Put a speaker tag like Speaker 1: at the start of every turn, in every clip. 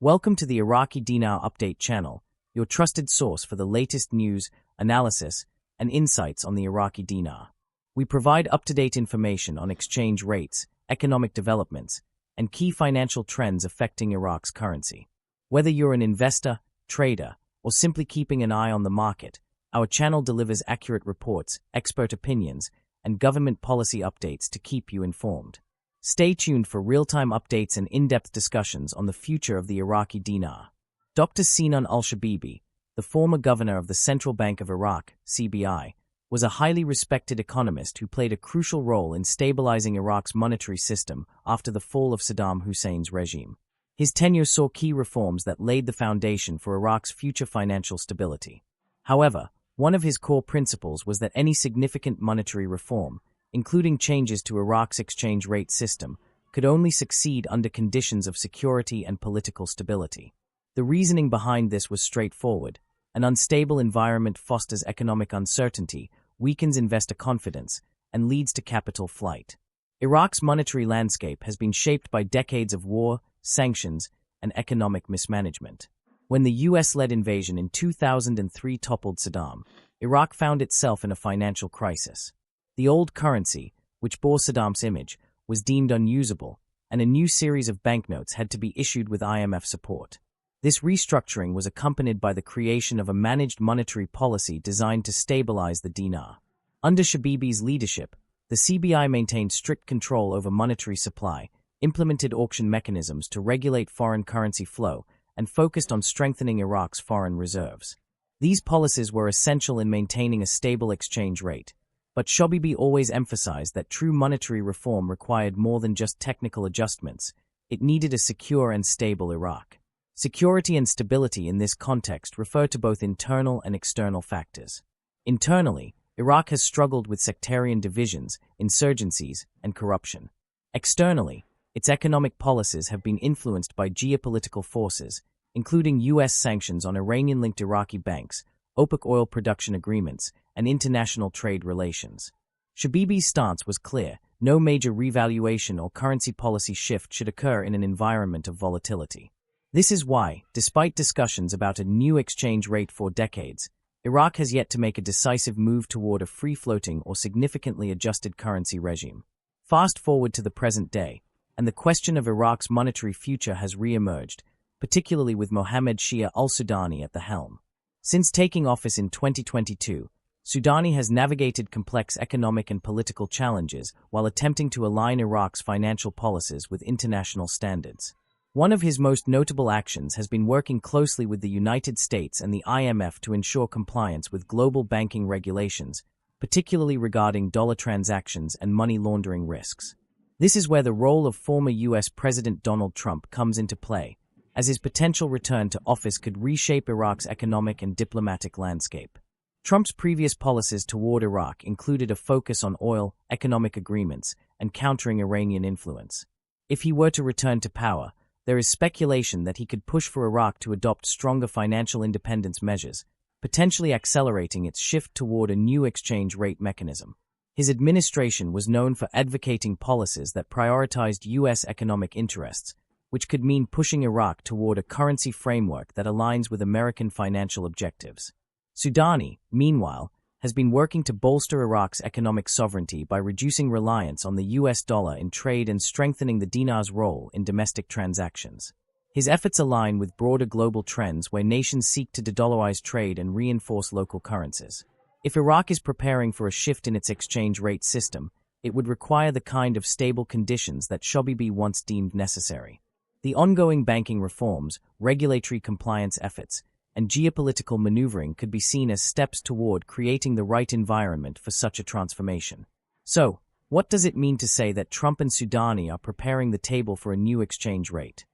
Speaker 1: Welcome to the Iraqi Dinar Update channel, your trusted source for the latest news, analysis, and insights on the Iraqi dinar. We provide up-to-date information on exchange rates, economic developments, and key financial trends affecting Iraq's currency. Whether you're an investor, trader, or simply keeping an eye on the market, our channel delivers accurate reports, expert opinions, and government policy updates to keep you informed. Stay tuned for real-time updates and in-depth discussions on the future of the Iraqi dinar. Dr. Sinan al-Shabibi, the former governor of the Central Bank of Iraq, CBI, was a highly respected economist who played a crucial role in stabilizing Iraq's monetary system after the fall of Saddam Hussein's regime. His tenure saw key reforms that laid the foundation for Iraq's future financial stability. However, one of his core principles was that any significant monetary reform, including changes to Iraq's exchange rate system, could only succeed under conditions of security and political stability. The reasoning behind this was straightforward. An unstable environment fosters economic uncertainty, weakens investor confidence, and leads to capital flight. Iraq's monetary landscape has been shaped by decades of war, sanctions, and economic mismanagement. When the US-led invasion in 2003 toppled Saddam, Iraq found itself in a financial crisis. The old currency, which bore Saddam's image, was deemed unusable, and a new series of banknotes had to be issued with IMF support. This restructuring was accompanied by the creation of a managed monetary policy designed to stabilize the dinar. Under Shabibi's leadership, the CBI maintained strict control over monetary supply, implemented auction mechanisms to regulate foreign currency flow, and focused on strengthening Iraq's foreign reserves. These policies were essential in maintaining a stable exchange rate. But Shabibi always emphasized that true monetary reform required more than just technical adjustments. It needed a secure and stable Iraq. Security and stability in this context refer to both internal and external factors. Internally, Iraq has struggled with sectarian divisions, insurgencies, and corruption. Externally, its economic policies have been influenced by geopolitical forces, including US sanctions on Iranian-linked Iraqi banks, OPEC oil production agreements, and international trade relations. Shabibi's stance was clear: no major revaluation or currency policy shift should occur in an environment of volatility. This is why, despite discussions about a new exchange rate for decades, Iraq has yet to make a decisive move toward a free-floating or significantly adjusted currency regime. Fast forward to the present day, and the question of Iraq's monetary future has re-emerged, particularly with Mohammed Shia al-Sudani at the helm. Since taking office in 2022, Sudani has navigated complex economic and political challenges while attempting to align Iraq's financial policies with international standards. One of his most notable actions has been working closely with the United States and the IMF to ensure compliance with global banking regulations, particularly regarding dollar transactions and money laundering risks. This is where the role of former US President Donald Trump comes into play, as his potential return to office could reshape Iraq's economic and diplomatic landscape. Trump's previous policies toward Iraq included a focus on oil, economic agreements, and countering Iranian influence. If he were to return to power, there is speculation that he could push for Iraq to adopt stronger financial independence measures, potentially accelerating its shift toward a new exchange rate mechanism. His administration was known for advocating policies that prioritized U.S. economic interests, which could mean pushing Iraq toward a currency framework that aligns with American financial objectives. Sudani, meanwhile, has been working to bolster Iraq's economic sovereignty by reducing reliance on the US dollar in trade and strengthening the dinar's role in domestic transactions. His efforts align with broader global trends where nations seek to de-dollarize trade and reinforce local currencies. If Iraq is preparing for a shift in its exchange rate system, it would require the kind of stable conditions that Shabibi once deemed necessary. The ongoing banking reforms, regulatory compliance efforts, and geopolitical maneuvering could be seen as steps toward creating the right environment for such a transformation. So, what does it mean to say that Trump and Sudani are preparing the table for a new exchange rate?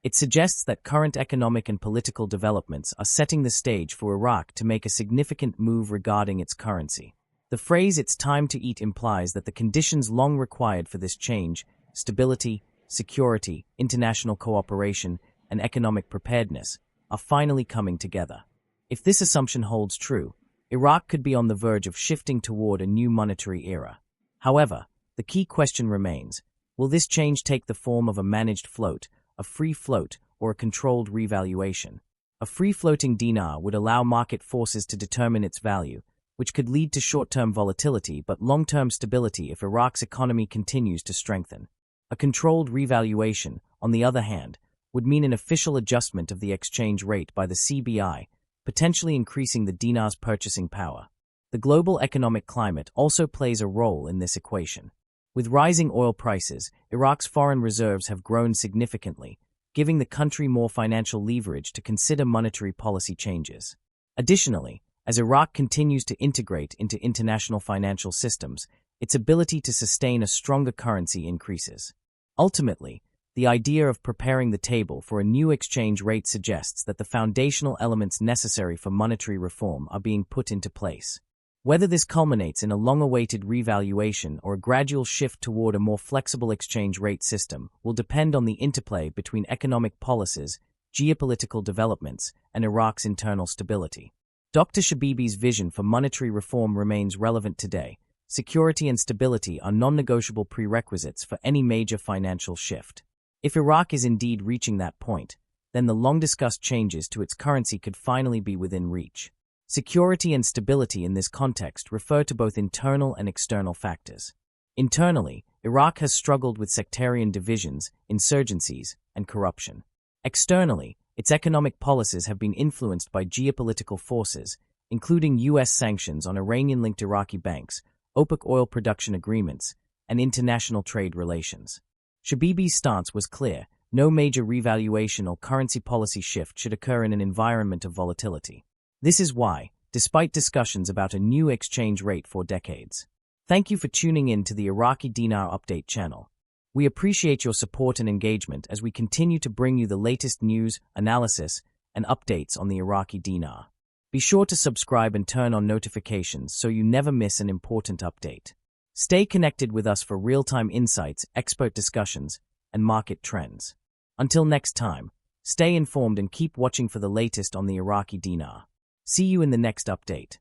Speaker 1: It suggests that current economic and political developments are setting the stage for Iraq to make a significant move regarding its currency. The phrase "it's time to eat" implies that the conditions long required for this change, stability, security, international cooperation, and economic preparedness, are finally coming together. If this assumption holds true, Iraq could be on the verge of shifting toward a new monetary era. However, the key question remains: will this change take the form of a managed float, a free float, or a controlled revaluation. A free-floating dinar would allow market forces to determine its value, which could lead to short-term volatility but long-term stability if Iraq's economy continues to strengthen. A controlled revaluation, on the other hand, would mean an official adjustment of the exchange rate by the CBI, potentially increasing the dinar's purchasing power. The global economic climate also plays a role in this equation. With rising oil prices, Iraq's foreign reserves have grown significantly, giving the country more financial leverage to consider monetary policy changes. Additionally, as Iraq continues to integrate into international financial systems, its ability to sustain a stronger currency increases. Ultimately, the idea of preparing the table for a new exchange rate suggests that the foundational elements necessary for monetary reform are being put into place. Whether this culminates in a long-awaited revaluation or a gradual shift toward a more flexible exchange rate system will depend on the interplay between economic policies, geopolitical developments, and Iraq's internal stability. Dr. Shabibi's vision for monetary reform remains relevant today. Security and stability are non-negotiable prerequisites for any major financial shift. If Iraq is indeed reaching that point, then the long-discussed changes to its currency could finally be within reach. Security and stability in this context refer to both internal and external factors. Internally, Iraq has struggled with sectarian divisions, insurgencies, and corruption. Externally, its economic policies have been influenced by geopolitical forces, including U.S. sanctions on Iranian-linked Iraqi banks, OPEC oil production agreements, and international trade relations. Shabibi's stance was clear: no major revaluation or currency policy shift should occur in an environment of volatility. This is why, despite discussions about a new exchange rate for decades. Thank you for tuning in to the Iraqi Dinar Update channel. We appreciate your support and engagement as we continue to bring you the latest news, analysis, and updates on the Iraqi dinar. Be sure to subscribe and turn on notifications so you never miss an important update. Stay connected with us for real-time insights, expert discussions, and market trends. Until next time, stay informed and keep watching for the latest on the Iraqi dinar. See you in the next update.